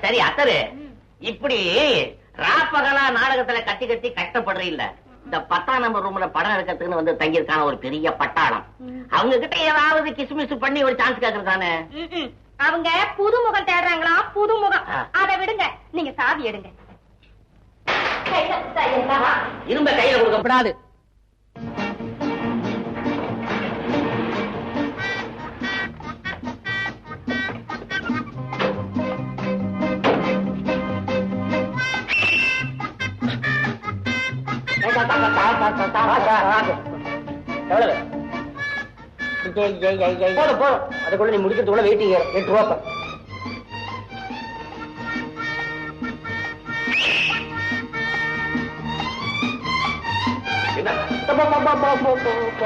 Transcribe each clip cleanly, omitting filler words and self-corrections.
சரி அத்தரு, இப்படி ராப்பகலா நாடகத்துல கத்தி கத்தி கஷ்டப்படுற இல்ல, இந்த 10ஆம் நம்பர் ரூம்ல படம் எடுக்கிறதுக்குன்னு வந்து தங்கியிருக்கான ஒரு பெரிய பட்டாளம். அவங்க கிட்ட ஏதாவது கிசுமிசு பண்ணி ஒரு சான்ஸ் கேக்குறதானே. அவங்க புதுமுகம் தேடுறாங்களா? புதுமுகம். அதை விடுங்க, நீங்க சாவி எடுங்க. இரும்ப கையில கொடுக்கப்படாது. போதும், அதுக்குள்ள நீ முடிக்கிறதுக்குள்ள வெயிட்டிங் 8 ரூபா.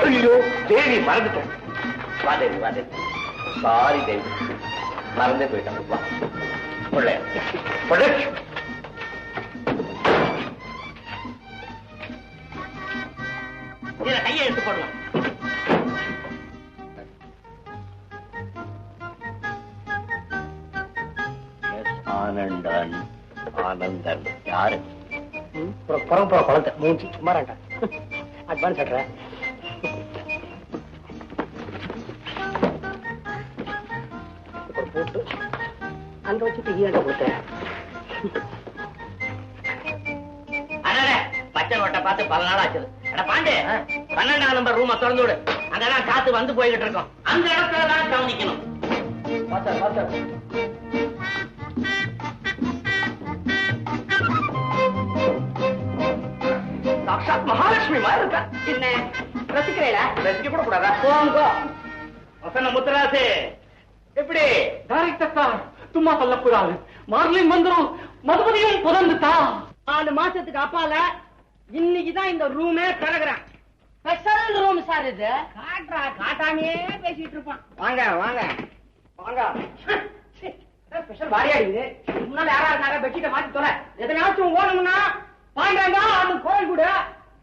ஐயோ தேவி மறந்துட்டேன். வா தேவி, வா தேவி. சாரி தேவி, மறந்தே போயிட்டாங்க. கையை எடுத்து போடலாம். ஆனந்தன், ஆனந்தன் யாரு? குழந்தை மூஞ்சி சும்மாராண்டா. அட்வான்ஸ் கட்டுற. போட்டு அங்க வச்சுட்டு ஈண்ட கொடுத்தேன். பச்சை நோட்டை பார்த்து பல நாள் ஆச்சு. பாண்டு, 12ஆம் நம்பர் ரூமை திறந்து விடு. அங்கதான் காத்து வந்து போய்கிட்டு இருக்கோம். அந்த இடத்துல தான் கவனிக்கணும். சாட்சாத் மகாலட்சுமி மாதிரி இருக்கா. என்ன ரசிக்கிறீங்களா? ரசிக்க கூட கூடாதா? வசன முத்துராசு எப்படி? சும்மா சொல்லக்கூடாது. மார்லின் மந்திரம் மதுபதியும் புதந்துட்டா. 4 மாசத்துக்கு அப்பால இன்னைக்குதான் இந்த ரூமே பிறகுறேன். ஸ்பெஷல் ரூம் சார் இது. காட்டுறா, காட்டாமே பேசிட்டு இருப்பான். வாங்க வாங்க வாங்க. ஸ்பெஷல் வாரியா இருக்குது. முன்னால யாரா இருந்தாங்க? பெட்ஷீட்டை மாத்தி தொலை. எதனாச்சும் ஓடணும்னா பாண்டாங்க அந்த கோயில் கூட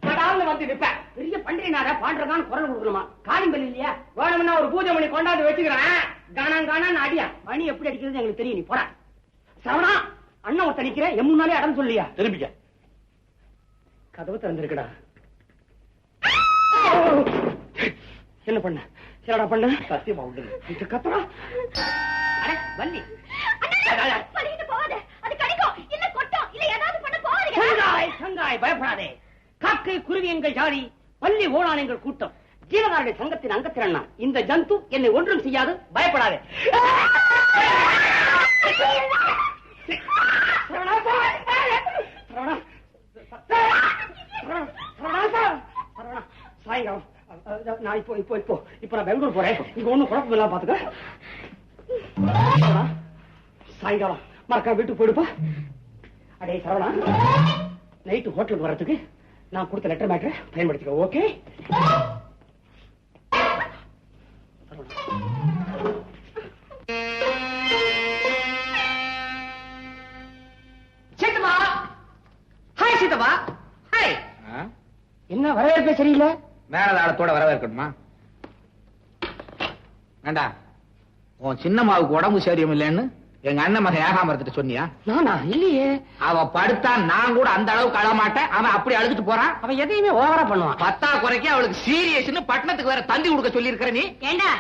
கடால்னு வந்து நிப்பேன். பெரிய பண்டிகைனார பாண்டதான் குரல் கொடுக்கணுமா? காலிங் பண்ணி இல்லையா? வேணும்னா ஒரு பூஜை மணி கொண்டாந்து வச்சுக்கிறேன். காணாங் காணான்னு அடியா. மணி எப்படி அடிக்கிறது எங்களுக்கு தெரியும். நீ போட சரவணா. அண்ணன் ஒருத்த நிக்கிறேன். என் முன்னாலே அடம் சொல்லியா? திரும்பிக்க. கதவு திறந்திருக்கடா. என்ன பண்ண? என்னடா பண்ண? சத்தியமா உண்டு. கத்துறா வள்ளி. பயப்படாதே. காக்கை குருவி எங்கள் ஜாதி, பள்ளி ஓணான் எங்கள் கூட்டம், ஜீவகாருடைய சங்கத்தின் அங்கத்தின் இந்த ஜந்து என்னை ஒன்றும் செய்யாது. பயப்படாதே. சாயங்காலம் நான் இப்போ நான் பெங்களூர் போறேன். இங்க ஒண்ணும் குழப்பம் இல்லாம பாத்துக்க. சாயங்காலம் மறக்காம வீட்டுக்கு போயிடுப்பா. அடே சரவணா, நைட்டு ஹோட்டலுக்கு வர்றதுக்கு நான் கொடுத்த லெட்டர் மேட்டரை பயன்படுத்திக்க. ஓகே? சீதமா, ஹாய் சீதமா. ஹாய். என்ன வரவேற்பே சரியில்லை? மேலதாளத்தோட வரவேற்கணுமா? வேண்டா, உன் சின்னம்மாவுக்கு உடம்பு சரியும் இல்லைன்னு எங்க அண்ணன் மகன் ஏகாமரத்துட்டு சொன்னியா? நானா? இல்லையே. அவ படுத்தா நான் கூட அந்த அளவுக்கு அழமாட்டேன். அவன் அப்படி அழுதுட்டு போறான். அவன் எதையுமே ஓவரா பண்ணுவான். 10 குறைக்கு அவளுக்கு சீரியஸ்னு பட்டணத்துக்கு வேற தந்தி கொடுக்க சொல்லி இருக்கிற நீ. ஏண்டா,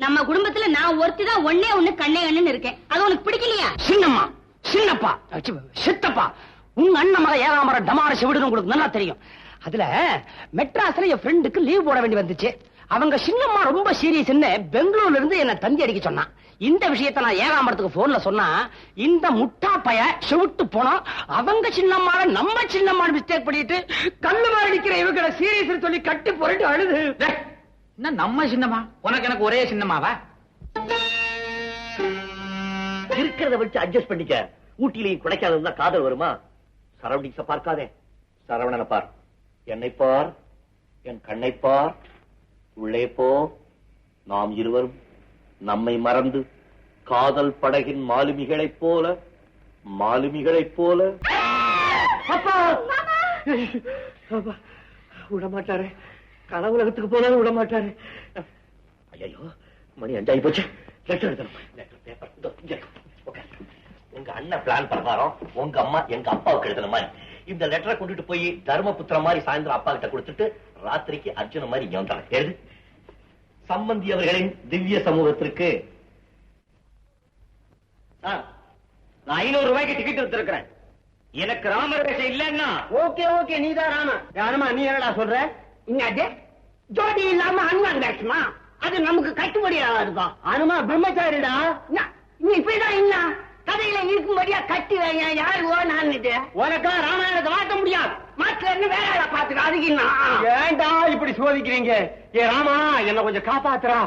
நம்ம குடும்பத்துல நான் ஒருத்திதான் ஒன்னே ஒண்ணு கண்ணே கண்ணுன்னு இருக்கேன். அது உனக்கு பிடிக்கலையா? சின்னம்மா, சின்னப்பா, சித்தப்பா, உங்க அண்ணன் மகன் ஏகாமரம் டமார செவிடுன்னு உங்களுக்கு நல்லா தெரியும். அதுல மெட்ராஸ்ல என் ஃப்ரெண்டுக்கு லீவ் போட வேண்டி வந்துச்சு. அவங்க சின்னம்மா ரொம்ப சீரியஸ் பெங்களூர்ல இருந்து என்ன தந்தி அடிக்க சொன்னான். இந்த விஷயத்தை நான் ஏகாம்பரத்துக்கு போன்ல சொன்னா, இந்த முட்டா பைய செவிட்டு போனா அவங்க சின்னம்மாவை நம்ம சின்னம்மா மிஸ்டேக் பண்ணிட்டு கல்லு மாதிரி அடிக்கிற இவங்களை சீரியஸ் சொல்லி கட்டி புரட்டு அழுது. என்ன நம்ம சின்னம்மா? உனக்கு எனக்கு ஒரே சின்னம்மாவா? இருக்கிறத வச்சு அட்ஜஸ்ட் பண்ணிக்க. ஊட்டியிலையும் குடைக்காத காதல் வருமா? சரௌண்டிங்ஸ பார்க்காதே, சரவணனை பார். என்னை பார், என் கண்ணை பார். உள்ளே போ. நாம் இருவரும் நம்மை மறந்து காதல் படகின் மாலுமிகளைப் போல விடமாட்டாரு. கனவுலகத்துக்கு போனாலும் விடமாட்டாரு. ஐயோ, மணி 5 ஆகி போச்சு. லெட்டர் எழுதணும். Letter paper. எங்க அண்ணன் பிளான் பிரகாரம் உங்க அம்மா எங்க அப்பாவுக்கு எழுதுன மாதிரி இந்த லெட்டரை கொண்டுட்டு போய் தர்மபுத்திரம் மாதிரி சாயந்தரம் அப்பா கிட்ட கொடுத்துட்டு ராத்திரிக்கு அர்ஜுன மாதிரி இங்க வந்தாங்க. எழுது. சம்பந்தி அவர்களின் திவ்ய சமூகத்திற்கு நான் 500 ரூபாய்க்கு டிக்கெட் எடுத்திருக்கிறேன். எனக்கு ராமர் வேஷம் இல்லன்னா ஓகே ஓகே, நீதான் ராம. ராமா, நீ என்னடா சொல்ற? இங்க ஜோடி இல்லாம அனுமான் வேஷமா? அது நமக்கு கட்டுப்படியாக இருக்கும். அனுமா பிரம்மச்சாரிடா. நீ இப்படிதான் இல்ல கதையில இருக்கும்படியா கட்டி வைங்க. யாரு ஓனான்னுட்டு உனக்கா ராமாயணத்தை மாற்ற முடியாது. மாற்ற வேற பாத்துக்க. அதுக்கு ஏன்டா இப்படி சோதிக்கிறீங்க? ஏ ராமா, என்ன கொஞ்சம் காப்பாத்துறா.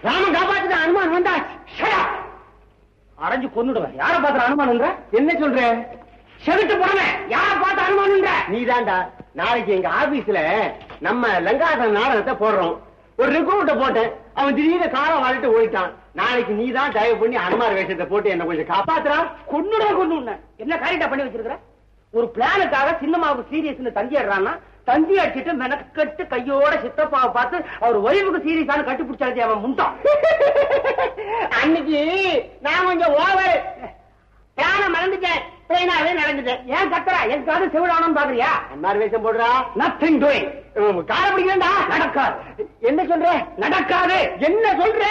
ராமன் காப்பாத்துதான் அனுமான் வந்தா அரைஞ்சு கொன்னுடுவேன். யார பாத்துற அனுமானுன்ற? என்ன சொல்ற? செவிட்டு போறேன். யார பார்த்து அனுமானுன்ற? நீதான்டா. நாளைக்கு எங்க ஆபீஸ்ல நம்ம லங்காதன் நாடகத்தை போடுறோம். ஒரு ரிக்ரூட்ட போட்டேன். அவன் திடீர்னு காரம் வாழிட்டு ஓடிட்டான். நாளைக்கு நீ தான் தயவு பண்ணி அனுமார் வேஷத்தை போட்டு என்ன கொஞ்சம் காப்பாத்துறா. கொண்டு என்ன காரியத்தை பண்ணி வச்சிருக்கிற? ஒரு பிளானுக்காக சின்னமாவுக்கு சீரியஸ் தந்தி ஆடுறான்னா தந்தி அடிச்சுட்டு மெனக்கட்டு கையோட சித்தப்பாவை பார்த்து அவர் ஒய்வுக்கு சீரியஸான கட்டுப்பிடிச்சாச்சு. அவன் முண்டான். அன்னைக்கு நான் கொஞ்சம் ஓவர் பிளான மறந்துட்டேன். பிளைனாவே நடந்துட்டேன். ஏன் கத்துறா? எதுக்காவது செவிடானு பாக்குறியா? அன்மார் வேஷம் போடுறா. Nothing doing. கார பிடிக்கிறா. நடக்காது. என்ன சொல்ற? நடக்காது. என்ன சொல்ற?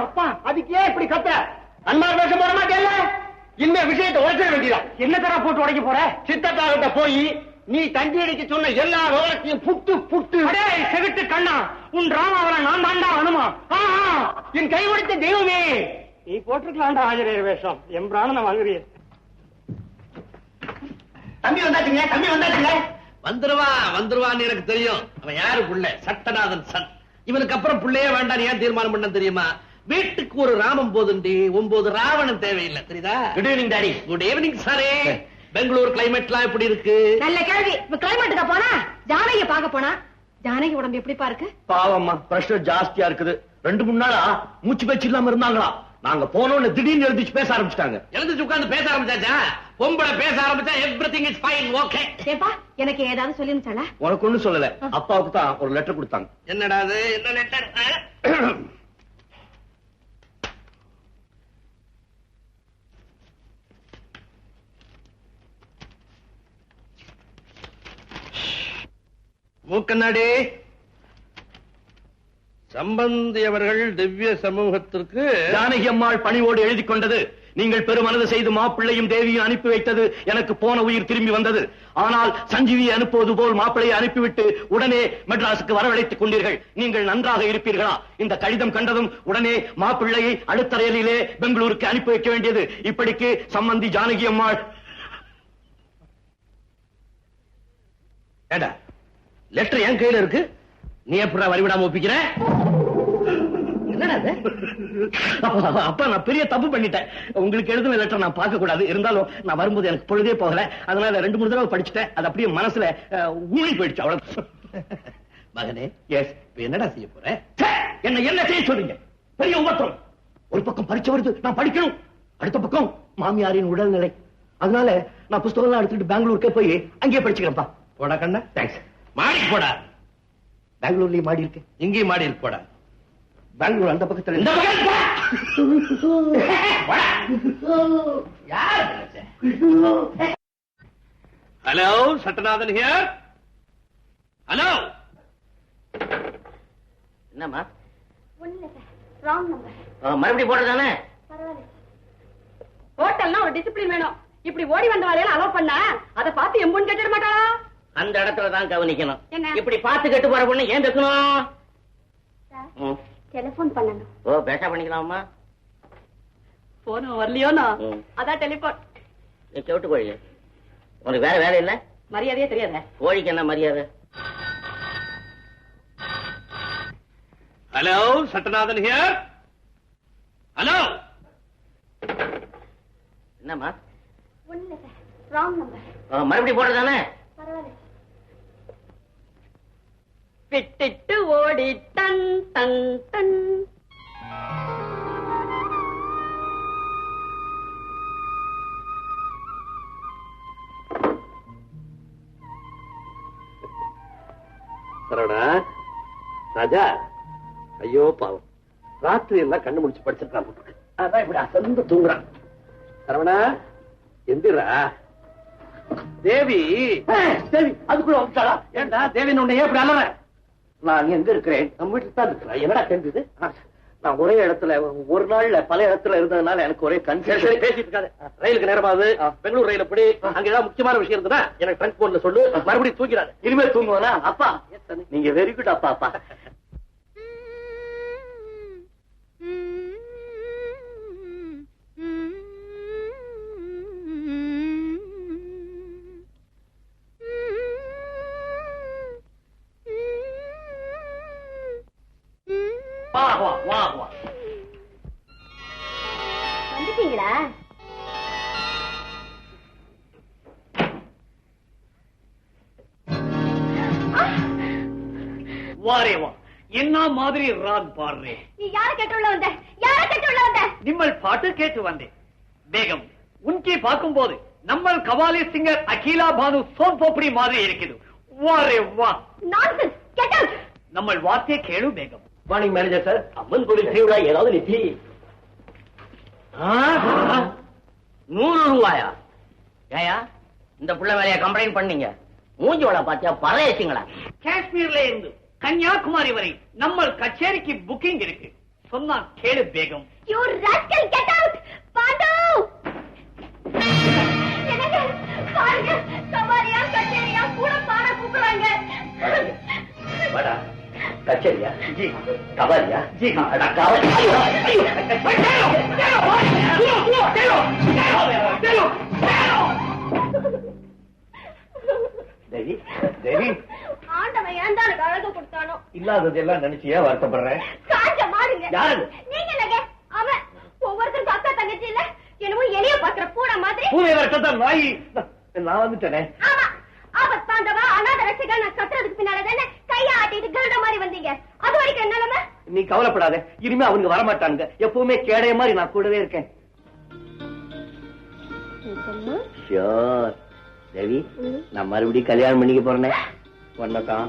அப்பா, அதுக்கு ஏன் இப்படி கத்த? அன்மார் வேஷம் போட மாட்டேல்ல? இந்த விஷயத்தை உடைச்சிட வேண்டியதான். என்ன தர போட்டு உடைக்க போற? சித்தத்தாகிட்ட போய் நீ தந்தி அடிக்க சொன்ன எல்லா விவரத்தையும் புட்டு புட்டு. செவிட்டு கண்ணா, உன் ராமாவரை நான் தாண்டா அனுமா. என் கை உடைத்த தெய்வமே, நீ போட்டிருக்கலாம்டா ஆஞ்சநேயர் வேஷம். என் பிராணனை வாங்குறீர். தம்பி வந்தாச்சுங்க, தம்பி வந்தாச்சுங்க. வந்துருவான்னு எனக்கு தெரியும். அவன் யாரு புள்ள? சட்டநாதன் சன். இவனுக்கு அப்புறம் புள்ளையே வேண்டாம். ஏன் தீர்மானம் பண்ண தெரியுமா? வீட்டுக்கு ஒரு ராமம் போதுண்டி, 9 ராவணன் தேவையில்லை. தெரியுதா? Good evening daddy. Good evening சாரே. பெங்களூர் கிளைமேட்லாம் எப்படி இருக்கு? நல்ல கேள்வி. இப்ப கிளைமேட்டுக்கு போனா ஜானகிய பார்க்க போனா ஜானகி உடம்பு எப்படிப்பா இருக்கு? பாவம்மா, பிரஷர் ஜாஸ்தியா இருக்குது. 2-3 நாளா மூச்சு பேச்சு இல்லாம இருந்தாங்களா? நாங்க போனோன்னு திடீர்னு எழுதிச்சு பேச ஆரம்பிச்சிட்டாங்க. எழுந்துச்சு உட்கார்ந்து பேச ஆரம்பிச்சாச்சா? பொம்பளை பேச ஆரம்பிச்சா எவ்ரிதிங் இஸ் ஃபைன், ஓகே. ஏப்பா, எனக்கு ஏதாவது சொல்லிருச்சாளா? உனக்கு ஒண்ணும் சொல்லல. அப்பாவுக்கு தான் ஒரு லெட்டர் கொடுத்தாங்க. என்னடா அது? என்ன லெட்டர்? மூக்கண்ணாடி, சம்பந்தி அவர்கள் திவ்ய சமூகத்திற்கு ஜானகி அம்மாள் பணிவோடு எழுதி கொண்டது. நீங்கள் பெருமனது செய்து மாப்பிள்ளையும் தேவியும் அனுப்பி வைத்தது எனக்கு போன உயிர் திரும்பி வந்தது. ஆனால் சஞ்சீவியை அனுப்புவது போல் மாப்பிள்ளையை அனுப்பிவிட்டு உடனே மெட்ராஸுக்கு வரவழைத்துக் கொண்டீர்கள். நீங்கள் நன்றாக இருப்பீர்களா? இந்த கடிதம் கண்டதும் உடனே மாப்பிள்ளையை அடுத்த ரயிலிலே பெங்களூருக்கு அனுப்பி வைக்க வேண்டியது. இப்படிக்கு சம்பந்தி ஜானகி அம்மாள். ஏண்டா, லெட்டர் என் கையில இருக்கு, நீ எப்படா வரிவிடாம ஒப்பிக்கிற? அப்பா, நான் பெரிய தப்பு பண்ணிட்டேன். உங்களுக்கு எழுதின லெட்டர் நான் பார்க்க கூடாது. இருந்தாலும் நான் வரும்போது எனக்கு பொழுதே போகல. அதனால 2-3 தடவை படிச்சுட்டேன். அது அப்படியே மனசுல ஊழி போயிடுச்சு. அவ்வளவு. மகனே, எஸ், என்னடா செய்ய போற? என்ன செய்ய சொல்றீங்க? பெரிய உபத்திரம். ஒரு பக்கம் பரீட்சை வருது, நான் படிக்கணும். அடுத்த பக்கம் மாமியாரின் உடல்நிலை. அதனால நான் புஸ்தகம் எடுத்துட்டு பெங்களூருக்கே போய் அங்கேயே படிச்சுக்கிறேன்ப்பா. போடா கண்ணா. தேங்க்ஸ். மாடி போடா. பெங்களூர்லயே மாடி இருக்கு. இங்கேயும் மாடி இருக்கு. போடா. பெங்களூர் அந்த பக்கத்துல. இந்த ஹலோ, சட்டநாதன் ஹியர். ஹலோ. என்னம்மா? Wrong number. மறுபடியும் போடுறதானே? பரவாயில்ல. ஹோட்டல்னா ஒரு டிசிப்ளின் வேணும். இப்படி ஓடி வந்த வரையில அலோவ் பண்ணா அதை பார்த்து எம்புன்னு கேட்டிட மாட்டாளா? அந்த இடத்துல தான் கவனிக்கணும். என்ன? இப்படி பார்த்து கெட்டு போற பொண்ணு ஏன் பேசணும்? டெலிபோன் பண்ணணும். ஓ, பேசா பண்ணிக்கலாமா? போன வரலையோனா? அதான் டெலிபோன். நீ செவிட்டு கோழி, உனக்கு வேற வேலை இல்ல? மரியாதையே தெரியாத கோழிக்கு என்ன மரியாதை? Hello, Sattanathan here. ஹலோ. என்னம்மா? ஒண்ணு சார், ராங் நம்பர். மறுபடியும் போடுறதானே? பரவாயில்ல. விட்டுட்டு ஓடி டன் டன் டன். சரவணா, ராஜா, ஐயோ பாவம், ராத்திரி எல்லாம் கண்ணு முடிச்சு படிச்சிருக்கான். அதான் இப்படி அசந்து தூங்குறான். சரவணா எந்திரா. தேவி தேவி அதுக்குள்ள வந்துட்டாளா? ஏண்டா தேவி உன்னை ஏன் இப்படி அலற? நான் எங்க இருக்கிறேன்? நம்ம வீட்டுல தான் இருக்கிறேன். என்னடா தெரிஞ்சது? நான் ஒரே இடத்துல ஒரு நாள்ல பல இடத்துல இருந்ததுனால எனக்கு ஒரே கன்ஃபியூஷன். பேசிட்டு இருக்காது. ரயிலுக்கு நேரமாவது பெங்களூர் ரயில் எப்படி அங்க ஏதாவது முக்கியமான விஷயம் இருந்ததா எனக்கு ட்ரங்க் போன்ல சொல்லு. மறுபடியும் தூங்கிறாரு. இனிமேல் தூங்குவானா? அப்பா நீங்க வெரி குட் அப்பா. அப்பா வந்துட்டீங்களா? வாரே வா. என்ன மாதிரி ராக் பாடுறே? நீ யார கேட்டு உள்ள வந்த? யார கேட்டு உள்ள வந்த? நிம்மல் பாட்டு கேட்டு வந்தேன். பேகம் உன்கி பார்க்கும் போது நம்ம கவாலி சிங்கர் அகிலா பானு சோன் போப்படி மாதிரி இருக்குது. வாரே வா. நான்சென்ஸ். Get out. நம்ம வார்த்தையை கேளு Begum. Morning manager sir. Amman கோவில் திருவிழா ஏதாவது நித்தி 100 ரூபாயா? ஏயா இந்த புள்ள வேலையா கம்ப்ளைண்ட் பண்ணீங்க? மூஞ்சி வள பாத்தியா பறையச்சிங்களா? காஷ்மீர்ல இருந்து கன்னியாகுமரி வரை நம்ம கச்சேரிக்கு புக்கிங் இருக்கு. சொன்னா கேளு Begum. You rascal get out. Pandu என்னங்க பாருங்க கவாலியா கச்சேரியா கூட பாட கூப்பிடுறாங்க. வாடா கச்சேரியா? ஜி. கவாலியா? ஜி. அட கவாலி. ஐயோ ஐயோ. தேவி தேவி ஆண்டவன் ஏன்டா எனக்கு அழகு கொடுத்தானோ? இல்லாததெல்லாம் நினைச்சியா வருத்தப்படுறேன்? காஞ்ச மாடுங்க. யாரு? நீங்க இல்லங்க அவன். ஒவ்வொருத்தருக்கும் அக்கா தங்கச்சி இல்ல. என்னமோ எலிய பாக்குற பூனை மாதிரி. பூனை வரத்தான் நாய். நான் வந்துட்டேனே. ஆமா ஆபத்தாண்டவா அநாத ரட்சகன் நான் கத்துறதுக்கு பின்னாலதானே கையை ஆட்டிட்டு கருட மாதிரி வந்தீங்க. அது வரைக்கும் என்ன நிலைமை? நீ கவலைப்படாத. இனிமே அவங்க வரமாட்டாங்க. எப்பவுமே கேடைய மாதிரி நான் கூடவே இருக்கேன். ஷியோர் தேவி. நான் மறுபடியும் கல்யாணம் பண்ணிக்க போறேன். ஒன்னதான்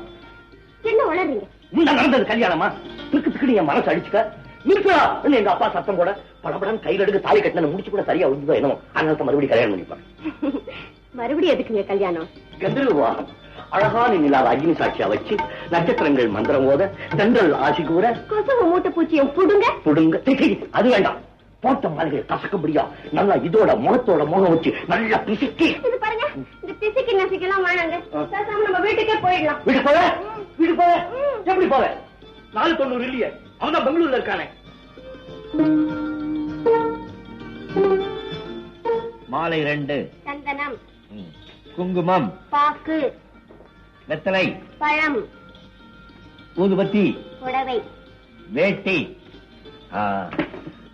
என்ன வளர்றீங்க? முன்ன நடந்தது கல்யாணமா? திக்கு திக்கு என் மனசு அடிச்சுக்க நிறுத்தா. எங்க அப்பா சத்தம் போட படப்படம் கையில் எடுக்க தாலி கட்டின முடிச்சு கூட சரியா உண்டுதோ என்னமோ. அதனால மறுபடியும் கல்யாணம் பண்ணிப்பாங்க. மறுபடியும் எதுக்குங்க கல்யாணம்? கந்தருவா அழகான நிலாவை அக்னி சாட்சியா வச்சு நட்சத்திரங்கள் மந்திரம் ஓத தென்றல் ஆசி கூற கொசுவ மூட்டை பூச்சியும் புடுங்க புடுங்க. அது வேண்டாம். போட்ட மாதிரிகள் கசக்கும்படியா நல்லா இதோட முகத்தோட முகம் வச்சு நல்லா பிசுக்கி. இது பாருங்க இந்த பிசுக்கி நசுக்கெல்லாம் வேணாங்க. பேசாம நம்ம வீட்டுக்கே போயிடலாம். வீட்டு போவ? வீட்டு போவ? எப்படி போவ? 490 இல்லையே. அவன் தான் பெங்களூர்ல இருக்கானே. மாலை 2 சந்தனம் குங்குமம் பாக்கு வெத்தலை பழம் ஊதுபத்தி புடவை வேட்டி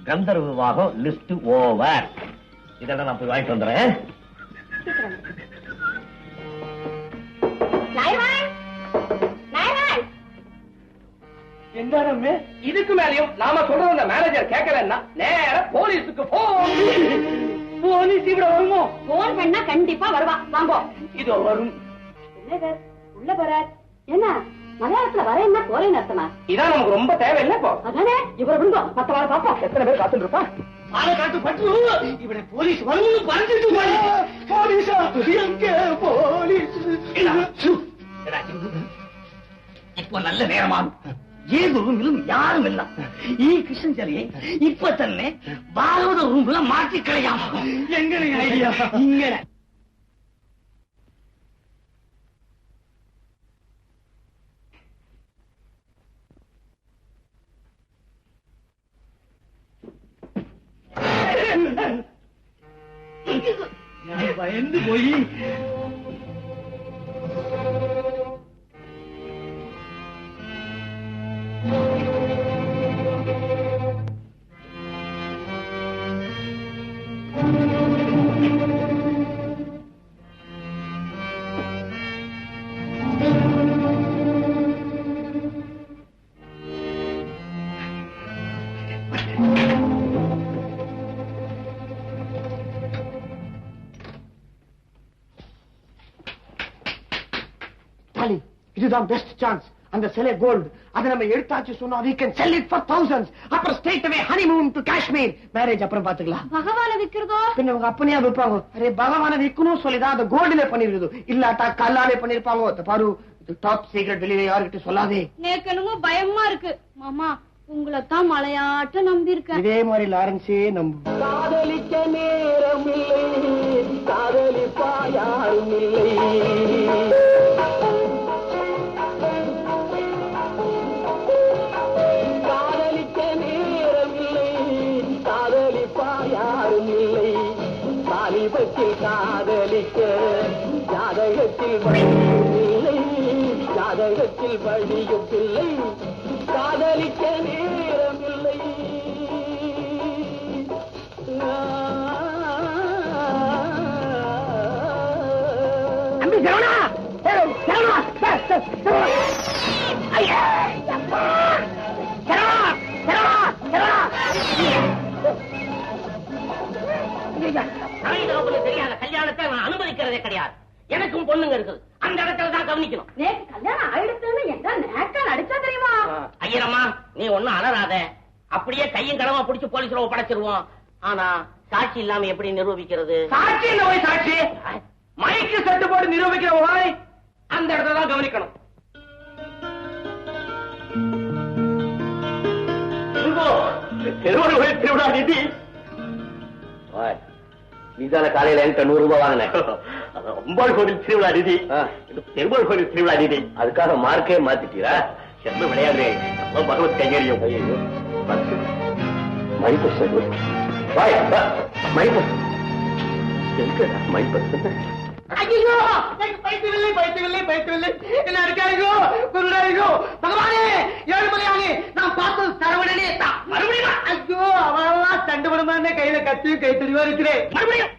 கந்தர்வ விவாகம் லிஸ்ட் ஓவர். இதெல்லாம் நான் போய் வாங்கிட்டு வந்துடுறேன். என்ன இதுக்கு மேலயும் நாம சொல்றது அந்த மேனேஜர் கேட்கலன்னா நேர போலீஸுக்கு போன். போலீஸ் இவ்வளவு வருமோ? போன் பண்ணா கண்டிப்பா வருவா. வாங்கோ. இதோ வரும். என்ன உள்ள போறார்? என்ன மலையாளத்துல வர என்ன போறேன்னு அர்த்தமா? இதான் நமக்கு ரொம்ப தேவையில்லை. இப்போ அதானே இவரை விடுங்க. மத்த வாழ பாப்பா. எத்தனை பேர் காத்துட்டு இருப்பா? ஆளை காட்டு பட்டு இவனை போலீஸ் வரும்னு பறந்துட்டு போலீஸா எங்க போலீஸ்? இப்ப நல்ல நேரமாகும். ஏதோ ரூம் யாரும் இல்ல. ஈ கிருஷ்ணன் சிலையை இப்ப தன்னை பாரத ரூம்ல மாற்றி கிடையாது. எங்க ஐடியா? இங்க பயந்து போய் இதுதான் பெஸ்ட் சான்ஸ். அந்த சிலை கோல்டு. அதை நம்ம எடுத்தாச்சு சொன்னா we can sell it for thousands. அப்புறம் straight away honeymoon to Kashmir. Marriage அப்புறம் பாத்துக்கலாம். பகவான விக்கிறதோ? பின்ன உங்க அப்பனையா விற்பாங்க. அரே பகவான விக்கணும் சொல்லிதான் அந்த கோல்டுல பண்ணிருக்குது. இல்லாட்டா கல்லாலே பண்ணிருப்பாங்க. பாரு டாப் சீக்ரெட் வெளியே யாருக்கிட்ட சொல்லாதே. எனக்கு என்னமோ பயமா இருக்கு மாமா. உங்களைத்தான் மலையாட்ட நம்பி இருக்கேன். இதே மாதிரி லாரன்ஸே நம்ப. காதலிக்க நேரம் இல்லை, காதலிப்பா யாரும் இல்லை. காதலிக்க நேரம் இல்லை, காதலிப்பா யாரும் இல்லை. காலிபத்தில் காதலிக்க ஜாதகத்தில் வழியும் இல்லை, ஜாதகத்தில் வழியும் இல்லை. காதலிக்க நேரம் இல்லை. அம்பி சரவணா, சரவணா, தெரியாத கல்யாணத்தை அவன் அனுமதிக்கிறதே கிடையாது. எனக்கும் பொண்ணுங்க இருக்குது, அந்த இடத்துல தான் கவனிக்கணும். நேற்று கல்யாணம் ஆயிடுச்சுன்னு எங்க நேக்கால் அடிச்சா தெரியுமா? ஐயரம்மா நீ ஒண்ணும் அலறாத. அப்படியே கையும் கடமா பிடிச்சு போலீஸ்ல ஒப்படைச்சிருவோம். ஆனா சாட்சி இல்லாம எப்படி நிரூபிக்கிறது? சாட்சி இல்ல போய் சாட்சி மைக்கு செட்டு போட்டு நிரூபிக்கிற போய் அந்த இடத்துல தான் கவனிக்கணும். திருவள்ளுவர் திருவிழா நிதி நீதான காலையில என்கிட்ட 100 ரூபாய் வாங்கினேன். அம்பாள் கோவில் திருவிழா நிதி, திருவள்ளுவர் கோவில் திருவிழா நிதி. அதுக்காக மார்க்கே மாத்திட்டீரா? செம்ம விளையாடுறே. பகவத் கைங்கரியம். மைபஸ் மைபஸ் எங்க மைபஸ்? ஐயோ பைத்தியவில்லை பைத்தியவில்லை பைத்தியவில்லை என்ன இருக்காருகோ குருடாருகோ பகவானே ஏழுமலையானே நான் பார்த்தது சரவணனே தான். மறுபடியும் ஐயோ அவன் தண்டுபடுமான கையில கத்தியும் கை தெளிவா இருக்கிறேன். மறுபடியும்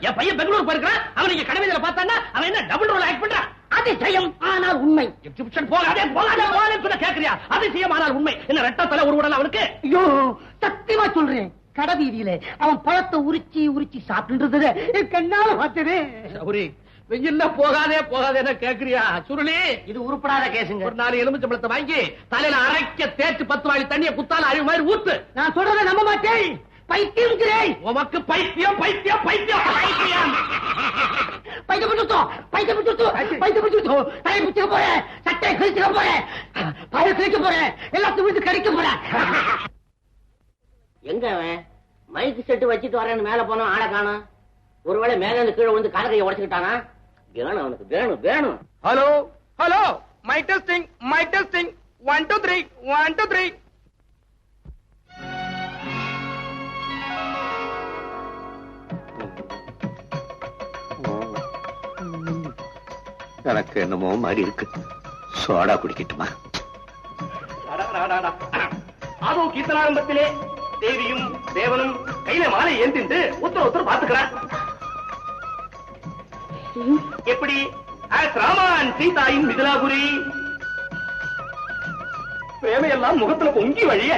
என் பையன் பெங்களூர் போயிருக்கான். அவன் நீங்க கடமையில பார்த்தான்னா அவன் என்ன டபுள் ரோல் ஆக்ட் பண்றான். அதிசயம் ஆனால் உண்மை. எக்ஸிபிஷன் போகாதே போகாதே போகாதே சொல்ல கேட்கறியா? அதிசயம் ஆனால் உண்மை. என்ன ரெட்ட தலை ஒரு உடல் அவனுக்கு? ஐயோ சத்தியமா சொல்றேன். கடவீதியில அவன் பழத்தை உரிச்சி உரிச்சி சாப்பிட்டுன்றத கண்ணால பார்த்தது. சௌரி வெயில்ல போகாதே போகாதே கேக்குறியா? சுருளி இது உருப்படாத கேசுங்க. ஒரு 4 எலுமிச்சம்பழத்தை வாங்கி தலையில அரைக்க தேய்ச்சி 10 வாழி தண்ணிய குத்தால அழிவு மாதிரி ஊத்து. நான் சொல்றத நம்ப மாட்டேன். பைத்தியம் உமக்கு பைத்தியம் பைத்தியம் பைத்தியம் பைத்தியம் பைத்தியம் பிடிச்சுட்டோம். தலை பிடிச்சுக்க போறேன், சட்டை கிழிச்சுக்க போறேன், பழைய கிழிக்க போறேன், எல்லாத்தையும் விட்டு கடிக்க போறேன். எங்க அவன் மைக்கு செட்டு வச்சுட்டு வரேன்னு மேல போனா ஆளை காணும். ஒருவேளை மேல இருந்து கீழே வந்து காலகையை உடைச்சுக்கிட்டானா? வேணும் அவனுக்கு வேணும் வேணும். Hello hello my testing 1 2 3 1 2 3. எனக்கு என்னமோ மாதிரி இருக்கு. சோடா குடிக்கட்டுமா? அதோ கீர்த்தனாரம்பத்திலே தேவியும் தேவனும் கையில மாலை ஏந்திட்டு ஒருத்தர் பாத்துக்கிறார். எப்படி ராமன் சீதாயின் மிதிலாபுரி பிரேமையெல்லாம் முகத்துல பொங்கி வழிய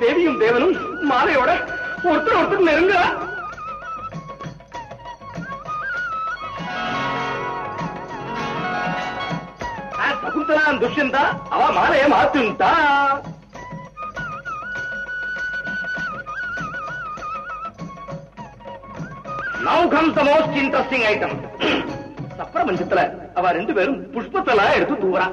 தேவியும் தேவனும் மாலையோட ஒருத்தர் நெருங்குறா. சகுந்தலான் துஷ்யந்தா அவ மாலைய மாத்துண்டா. Now comes the most interesting item. சப்ரமஞ்சத்துல அவ 2 பேரும் புஷ்பத்தெல்லாம் எடுத்து தூவரா.